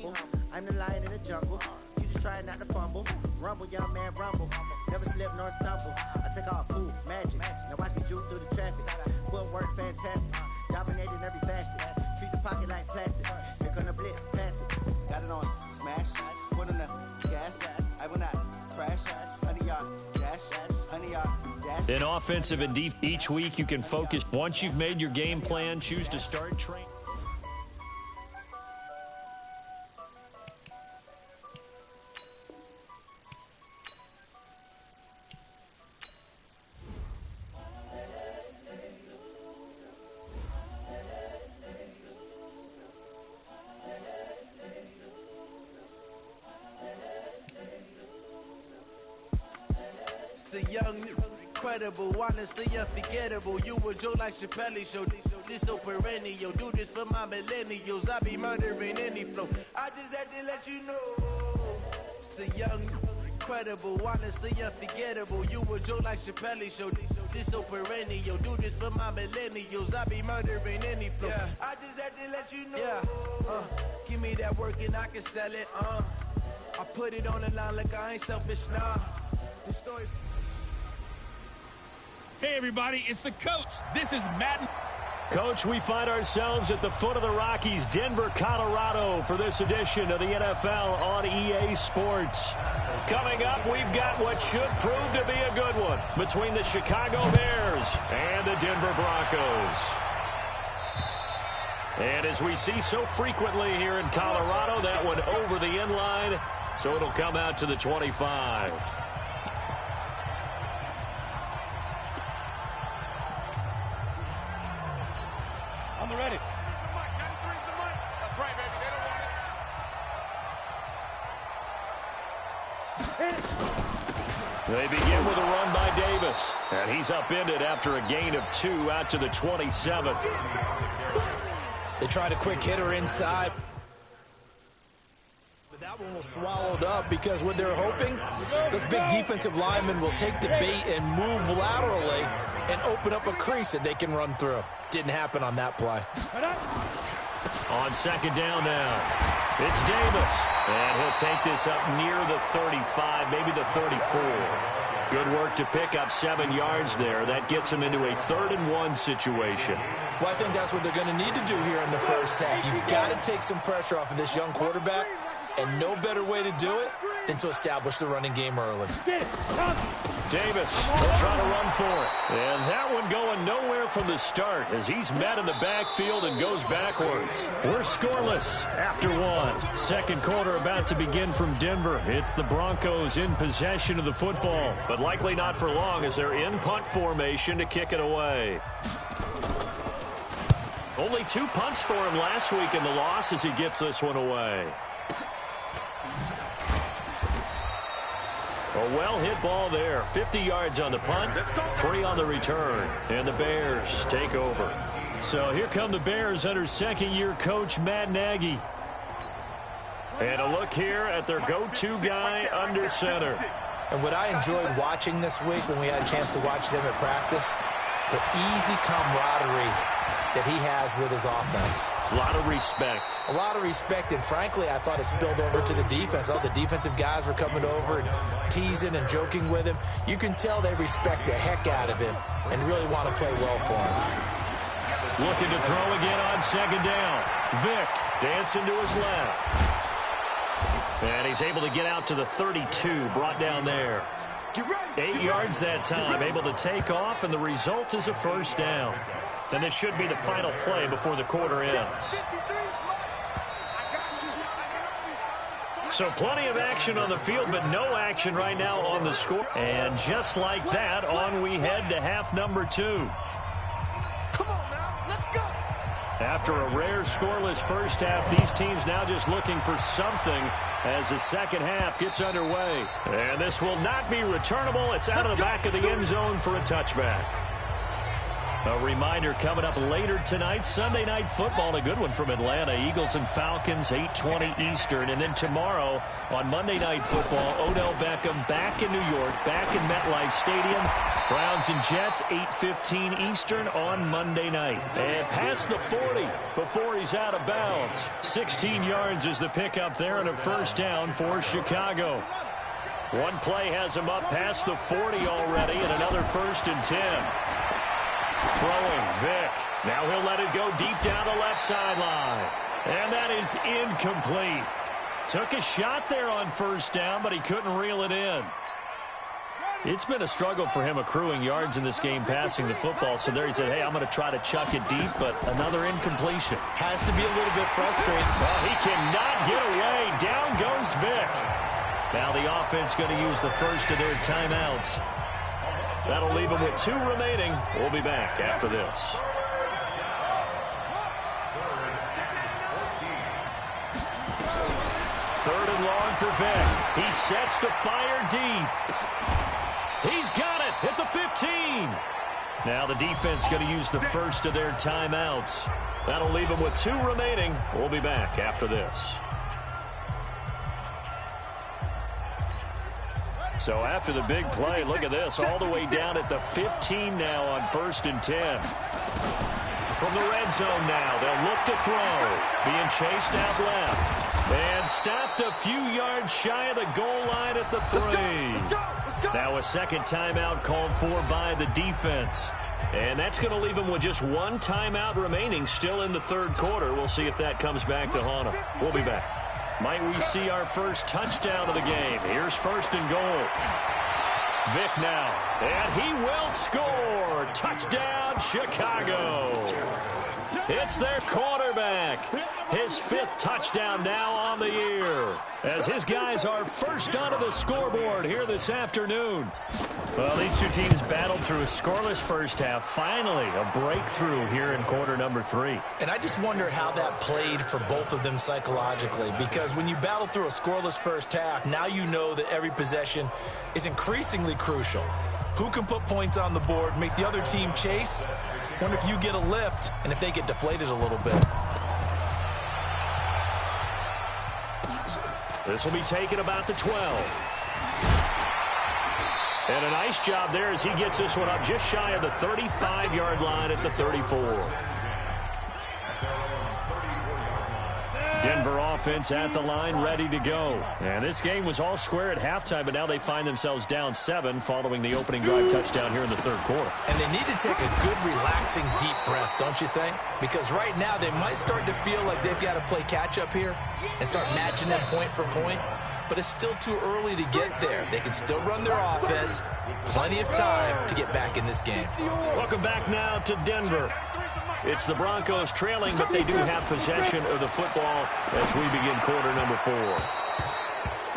humble. I'm the lion in the jungle. You just try not to fumble. Rumble, young man, rumble. Never slip nor stumble. I take off, poof, magic. Now watch me juke through the traffic. Footwork, fantastic. Dominating every facet. Treat the pocket like plastic. Here come the blitz, pass it. Got it on smash. Put on the gas. I will not crash. 100-yard dash. 100-yard dash. In offensive and defense, each week you can focus. Once you've made your game plan, choose to start training. The young, incredible, honestly unforgettable. You a Joe like Chappelle show. This so perennial. Do this for my millennials. I be murdering any flow. I just had to let you know. It's the young, incredible, honestly unforgettable. You a Joe like Chappelle show. This so perennial. Do this for my millennials. I be murdering any flow. Yeah. I just had to let you know. Yeah. Give me that work and I can sell it. I put it on the line like I ain't selfish. Nah. The story. Hey, everybody, it's the coach. This is Madden. Coach, we find ourselves at the foot of the Rockies, Denver, Colorado, for this edition of the NFL on EA Sports. Coming up, we've got what should prove to be a good one between the Chicago Bears and the Denver Broncos. And as we see so frequently here in Colorado, that one over the end line, so it'll come out to the 25. On the ready. That's right, baby. They don't want it. They begin with a run by Davis. And he's upended after a gain of 2 out to the 27. They tried a quick hitter inside. But that one was swallowed up because what they're hoping, those big defensive linemen will take the bait and move laterally and open up a crease that they can run through. Didn't happen on that play. On second down now, it's Davis. And he'll take this up near the 35, maybe the 34. Good work to pick up 7 yards there. That gets him into a 3rd and 1 situation. Well, I think that's what they're going to need to do here in the first half. You've got to take some pressure off of this young quarterback, and no better way to do it than to establish the running game early. Davis will try to run for it. And that one going nowhere from the start as he's met in the backfield and goes backwards. We're scoreless after 1. Second quarter about to begin from Denver. It's the Broncos in possession of the football, but likely not for long as they're in punt formation to kick it away. Only 2 punts for him last week in the loss as he gets this one away. A well-hit ball there. 50 yards on the punt, 3 on the return. And the Bears take over. So here come the Bears under second-year coach Matt Nagy. And a look here at their go-to guy under center. And what I enjoyed watching this week when we had a chance to watch them at practice, the easy camaraderie that he has with his offense. A lot of respect. A lot of respect, and frankly, I thought it spilled over to the defense. All the defensive guys were coming over and teasing and joking with him. You can tell they respect the heck out of him and really want to play well for him. Looking to throw again on second down. Vick dancing to his left. And he's able to get out to the 32, brought down there. 8 yards that time, able to take off, and the result is a first down. And this should be the final play before the quarter ends. So plenty of action on the field, but no action right now on the score. And just like that, on we head to half number 2. Come on now, let's go. After a rare scoreless first half, these teams now just looking for something as the second half gets underway. And this will not be returnable. It's out of the back of the end zone for a touchback. A reminder coming up later tonight, Sunday Night Football, a good one from Atlanta. Eagles and Falcons, 8:20 Eastern. And then tomorrow on Monday Night Football, Odell Beckham back in New York, back in MetLife Stadium. Browns and Jets, 8:15 Eastern on Monday night. And past the 40 before he's out of bounds. 16 yards is the pickup there and a first down for Chicago. One play has him up past the 40 already and another 1st and 10. Throwing, Vick. Now he'll let it go deep down the left sideline. And that is incomplete. Took a shot there on first down, but he couldn't reel it in. It's been a struggle for him accruing yards in this game passing the football. So there he said, hey, I'm going to try to chuck it deep, but another incompletion. Has to be a little bit frustrating. Well, he cannot get away. Down goes Vick. Now the offense going to use the first of their timeouts. That'll leave them with 2 remaining. We'll be back after this. Third and long for Vick. He sets to fire deep. He's got it at the 15. Now the defense going to use the first of their timeouts. That'll leave them with 2 remaining. We'll be back after this. So after the big play, look at this, all the way down at the 15 now on 1st and 10. From the red zone now, they'll look to throw. Being chased out left. And stopped a few yards shy of the goal line at the 3. Now a second timeout called for by the defense. And that's going to leave them with just 1 timeout remaining still in the 3rd quarter. We'll see if that comes back to haunt them. We'll be back. Might we see our first touchdown of the game? Here's 1st and goal. Vick now. And he will score. Touchdown, Chicago. It's their quarterback. His 5th touchdown now on the year. As his guys are first onto the scoreboard here this afternoon. Well, these two teams battled through a scoreless first half. Finally, a breakthrough here in quarter number 3. And I just wonder how that played for both of them psychologically. Because when you battle through a scoreless first half, now you know that every possession is increasingly crucial. Who can put points on the board, make the other team chase? Wonder if you get a lift and if they get deflated a little bit. This will be taken about the 12. And a nice job there as he gets this one up just shy of the 35-yard line at the 34. Denver offense at the line, ready to go. And this game was all square at halftime, but now they find themselves down 7 following the opening drive touchdown here in the 3rd quarter. And they need to take a good, relaxing, deep breath, don't you think? Because right now they might start to feel like they've got to play catch-up here and start matching them point for point. But it's still too early to get there. They can still run their offense. Plenty of time to get back in this game. Welcome back now to Denver. It's the Broncos trailing, but they do have possession of the football as we begin quarter number 4.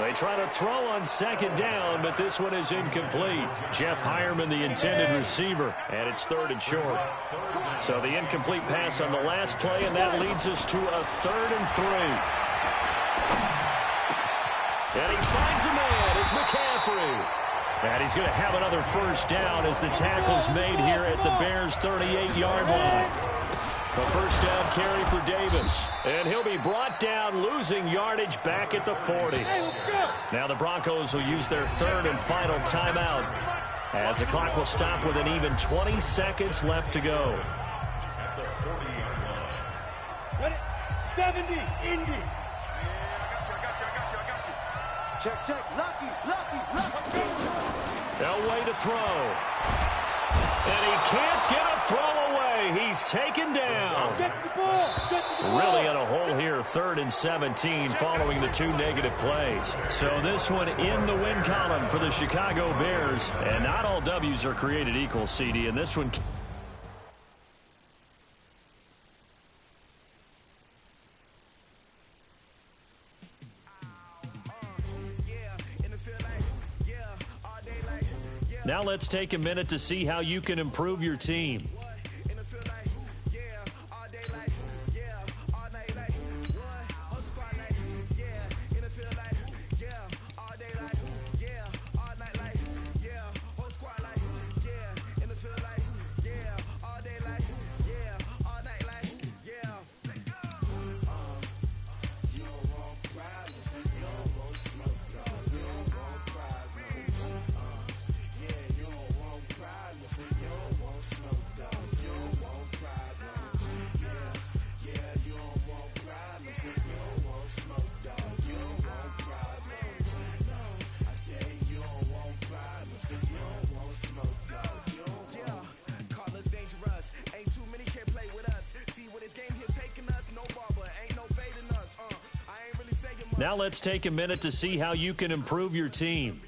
They try to throw on 2nd down, but this one is incomplete. Jeff Hireman, the intended receiver, and it's 3rd and short. So the incomplete pass on the last play, and that leads us to a 3rd and 3. And he finds a man. It's McCaffrey. And he's going to have another first down as the tackle's made here at the Bears' 38-yard line. A first down carry for Davis. And he'll be brought down, losing yardage back at the 40. Now the Broncos will use their 3rd and final timeout as the clock will stop with an even 20 seconds left to go. 70, Indy. Check. Lucky. Elway to throw. And he can't get a throw away. He's taken down. Really in a hole here, 3rd and 17 following the 2 negative plays. So this one in the win column for the Chicago Bears. And not all W's are created equal, CD. And this one... Now let's take a minute to see how you can improve your team. Now let's take a minute to see how you can improve your team.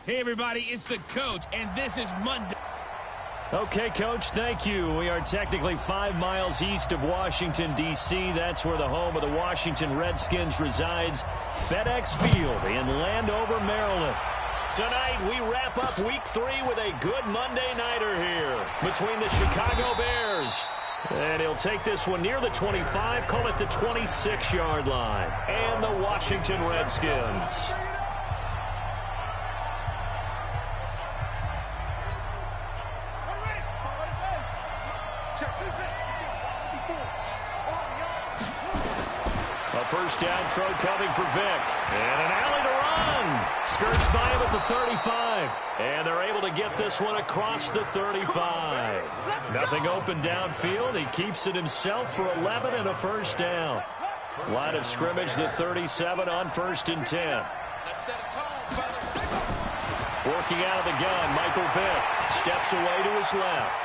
Hey, everybody, it's the coach, and this is Monday. Okay, Coach, thank you. We are technically 5 miles east of Washington, D.C. That's where the home of the Washington Redskins resides, FedEx Field in Landover, Maryland. Tonight, we wrap up Week 3 with a good Monday nighter here between the Chicago Bears. And he'll take this one near the 25, call it the 26-yard line, and the Washington Redskins. First down throw coming for Vick. And an alley to run. Skirts by him at the 35. And they're able to get this one across the 35. Nothing open downfield. He keeps it himself for 11 and a first down. Line of scrimmage, the 37 on 1st and 10. Working out of the gun, Michael Vick steps away to his left.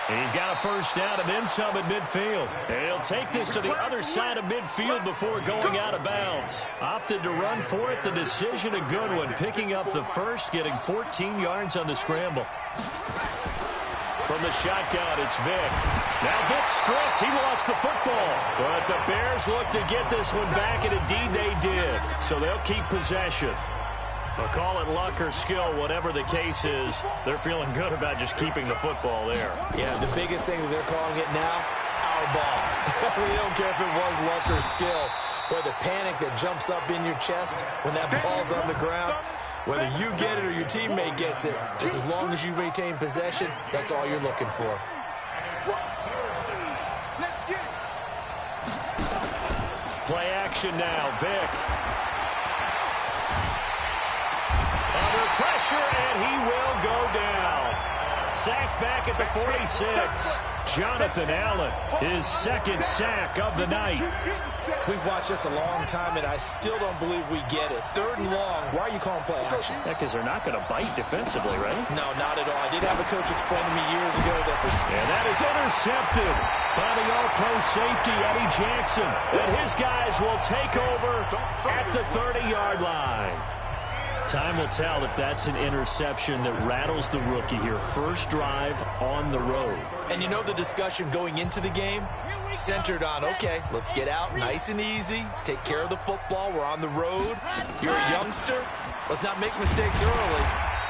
He's got a first down and then some at midfield. And he'll take this to the other side of midfield before going out of bounds. Opted to run for it. The decision a good one. Picking up the first, getting 14 yards on the scramble. From the shotgun, it's Vick. Now Vick stripped. He lost the football. But the Bears look to get this one back, and indeed they did. So they'll keep possession. They'll call it luck or skill, whatever the case is. They're feeling good about just keeping the football there. Yeah, the biggest thing that they're calling it now, our ball. We don't care if it was luck or skill. Boy, the panic that jumps up in your chest when that ball's on the ground, whether you get it or your teammate gets it, just as long as you retain possession, that's all you're looking for. Play action now, Vick. Under pressure, and he will go down. Sacked back at the 46. Jonathan Allen, his second sack of the night. We've watched this a long time, and I still don't believe we get it. 3rd and long, why are you calling play action? Yeah, because they're not going to bite defensively, right? No, not at all. I did have a coach explain to me years ago that and that is intercepted by the all-pro safety, Eddie Jackson. And his guys will take over at the 30-yard line. Time will tell if that's an interception that rattles the rookie here. First drive on the road. And you know the discussion going into the game centered on, okay, let's get out nice and easy, take care of the football, we're on the road, you're a youngster, let's not make mistakes early.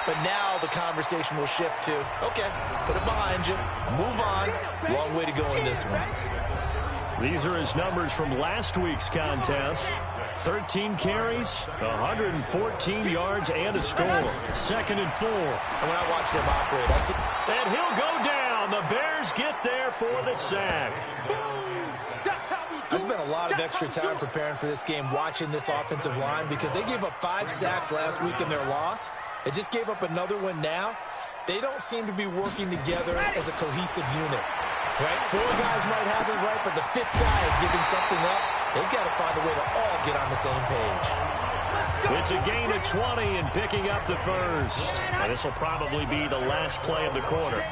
But now the conversation will shift to, okay, put it behind you, move on, long way to go in this one. These are his numbers from last week's contest. 13 carries, 114 yards, and a score. 2nd and 4. And when I watch them operate, I see... And he'll go down. The Bears get there for the sack. I spent a lot of extra time preparing for this game, watching this offensive line, because they gave up 5 sacks last week in their loss. They just gave up another one now. They don't seem to be working together as a cohesive unit. Right? 4 guys might have it right, but the 5th guy is giving something up. They've got to find a way to all get on the same page. It's a gain of 20 and picking up the first. And this will probably be the last play of the quarter.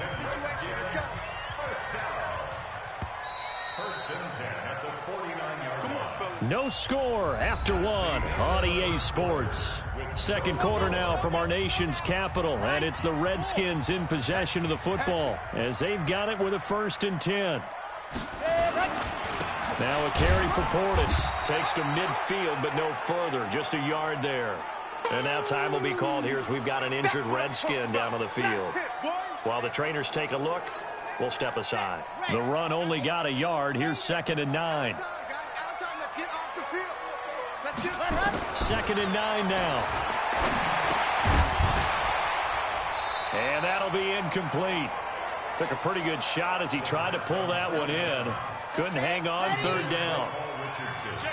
No score after 1 on EA Sports. Second quarter now from our nation's capital, and it's the Redskins in possession of the football as they've got it with a 1st and 10. Now a carry for Portis. Takes to midfield, but no further. Just a yard there. And now time will be called here as we've got an injured Redskin down on the field. While the trainers take a look, we'll step aside. The run only got a yard. Here's 2nd and 9. 2nd and 9 now. And that'll be incomplete. Took a pretty good shot as he tried to pull that one in. Couldn't hang on 3rd down.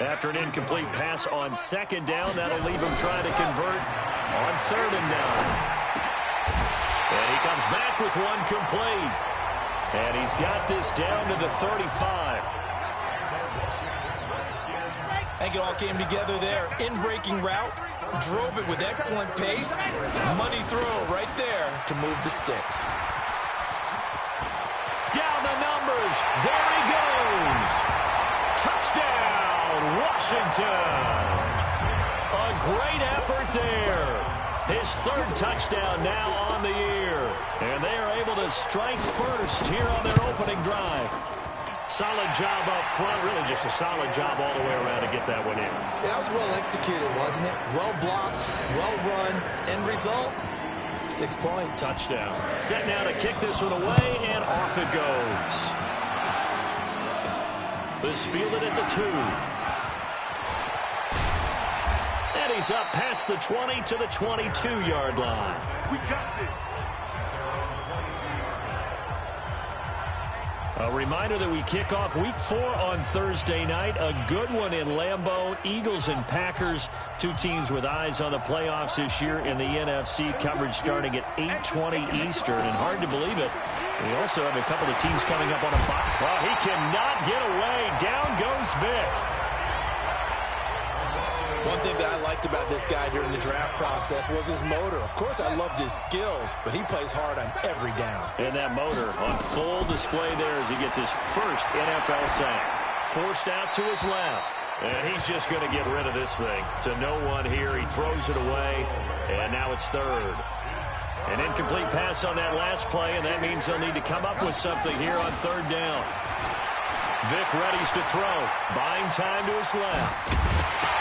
After an incomplete pass on 2nd down, that'll leave him trying to convert on 3rd and 9. And he comes back with one complete. And he's got this down to the 35. I think it all came together there. In-breaking route, drove it with excellent pace. Money throw right there to move the sticks. Down the numbers. There he goes. Touchdown, Washington. A great effort there. His 3rd touchdown now on the year. And they are able to strike first here on their opening drive. Solid job up front. Really just a solid job all the way around to get that one in. That was well executed, wasn't it? Well blocked, well run. End result, 6 points. Touchdown. Set now to kick this one away, and off it goes. This fielded at the 2. And he's up past the 20 to the 22-yard line. We got this. A reminder that we kick off Week 4 on Thursday night. A good one in Lambeau. Eagles and Packers, 2 teams with eyes on the playoffs this year in the NFC. Coverage starting at 8:20 Eastern. And hard to believe it, we also have a couple of teams coming up on a bye. Well, he cannot get away. Down goes Vic. One thing that I liked about this guy during the draft process was his motor. Of course, I loved his skills, but he plays hard on every down. And that motor on full display there as he gets his first NFL sack. Forced out to his left. And he's just going to get rid of this thing. To no one here. He throws it away. And now it's 3rd. An incomplete pass on that last play, and that means they'll need to come up with something here on 3rd down. Vic readies to throw. Buying time to his left.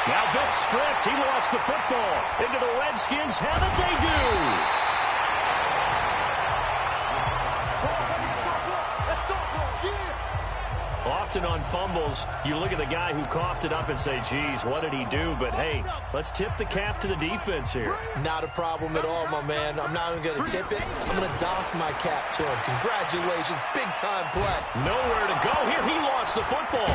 Now Vic stripped. He lost the football. Into the Redskins. How did they do? Often on fumbles, you look at the guy who coughed it up and say, geez, what did he do? But, hey, let's tip the cap to the defense here. Not a problem at all, my man. I'm not even going to tip it. I'm going to doff my cap to him. Congratulations. Big-time play. Nowhere to go here. He lost the football.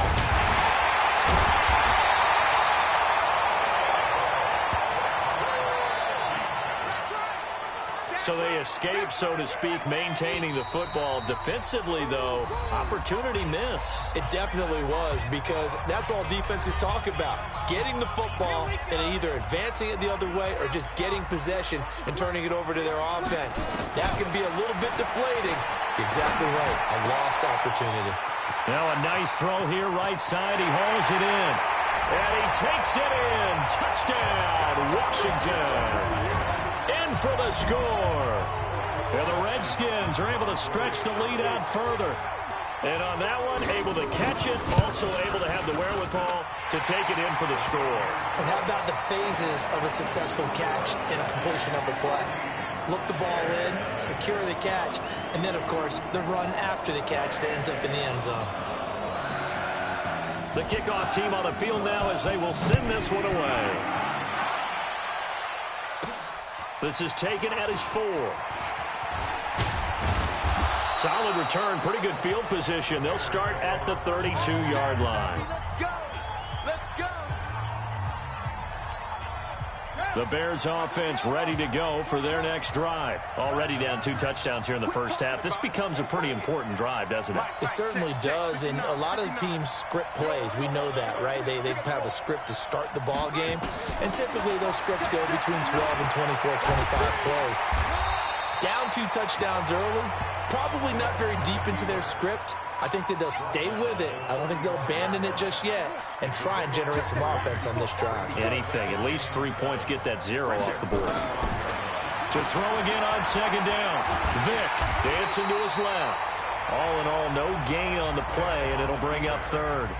So they escape, so to speak, maintaining the football. Defensively, though, opportunity miss. It definitely was, because that's all defenses talk about. Getting the football and either advancing it the other way or just getting possession and turning it over to their offense. That can be a little bit deflating. Exactly right. A lost opportunity. Now a nice throw here, right side. He hauls it in. And he takes it in. Touchdown, Washington. In for the score. And the Redskins are able to stretch the lead out further. And on that one, able to catch it, also able to have the wherewithal to take it in for the score. And how about the phases of a successful catch and a completion of a play? Look the ball in, secure the catch, and then, of course, the run after the catch that ends up in the end zone. The kickoff team on the field now as they will send this one away. This is taken at his 4. Solid return, pretty good field position. They'll start at the 32-yard line. Let's go. Let's go. The Bears offense ready to go for their next drive. Already down 2 touchdowns here in the first half. This becomes a pretty important drive, doesn't it? It certainly does, and a lot of the teams script plays. We know that, right? They have a script to start the ball game, and typically those scripts go between 12 and 24, 25 plays. Down 2 touchdowns early, probably not very deep into their script. I think that they'll stay with it. I don't think they'll abandon it just yet and try and generate some offense on this drive. Anything. At least 3 points. Get that 0 off the board. To throw again on 2nd down. Vic dancing to his left. All in all, no gain on the play, and it'll bring up 3rd.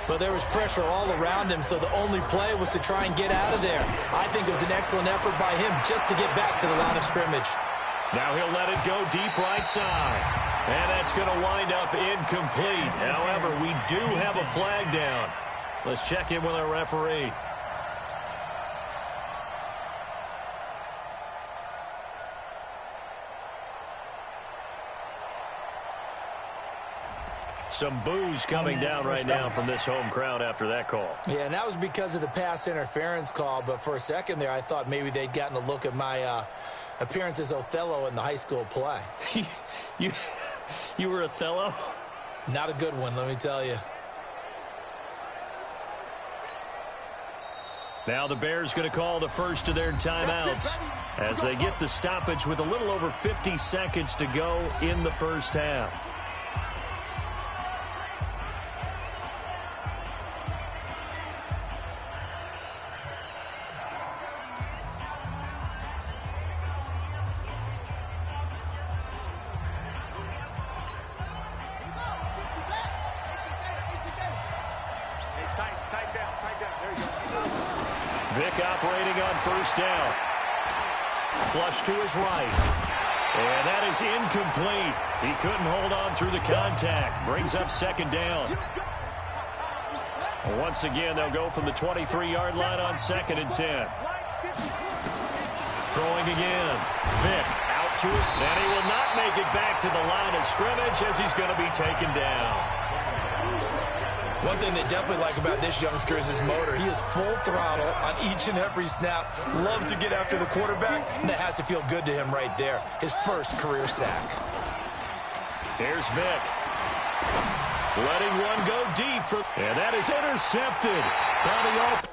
But there was pressure all around him, so the only play was to try and get out of there. I think it was an excellent effort by him just to get back to the line of scrimmage. Now he'll let it go deep right side. And that's going to wind up incomplete. However, we do have a flag down. Let's check in with our referee. Some boos coming down right now from this home crowd after that call. Yeah, and that was because of the pass interference call. But for a second there, I thought maybe they'd gotten a look at my appearance as Othello in the high school play. You were Othello? Not a good one, let me tell you. Now the Bears going to call the first of their timeouts as they get the stoppage with a little over 50 seconds to go in the first half. Vic operating on first down. Flush to his right. And that is incomplete. He couldn't hold on through the contact. Brings up second down. Once again, they'll go from the 23-yard line on 2nd and 10. Throwing again. Vic out to his... And he will not make it back to the line of scrimmage as he's going to be taken down. One thing they definitely like about this youngster is his motor. He is full throttle on each and every snap. Loves to get after the quarterback, and that has to feel good to him right there. His first career sack. Here's Vic. Letting one go deep. And that is intercepted. Now the